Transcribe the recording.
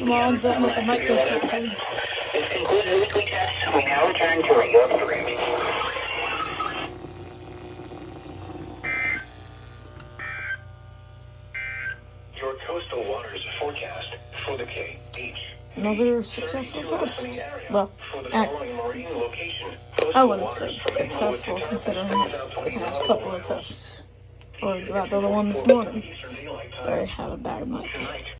Come on, don't let the mic go crackly. This concludes the weekly test. We now return to your programming. Your coastal waters forecast for the KH. Another successful test. Well, I wouldn't say successful considering the past couple of tests. Or rather the one this morning, where I had a bad mic.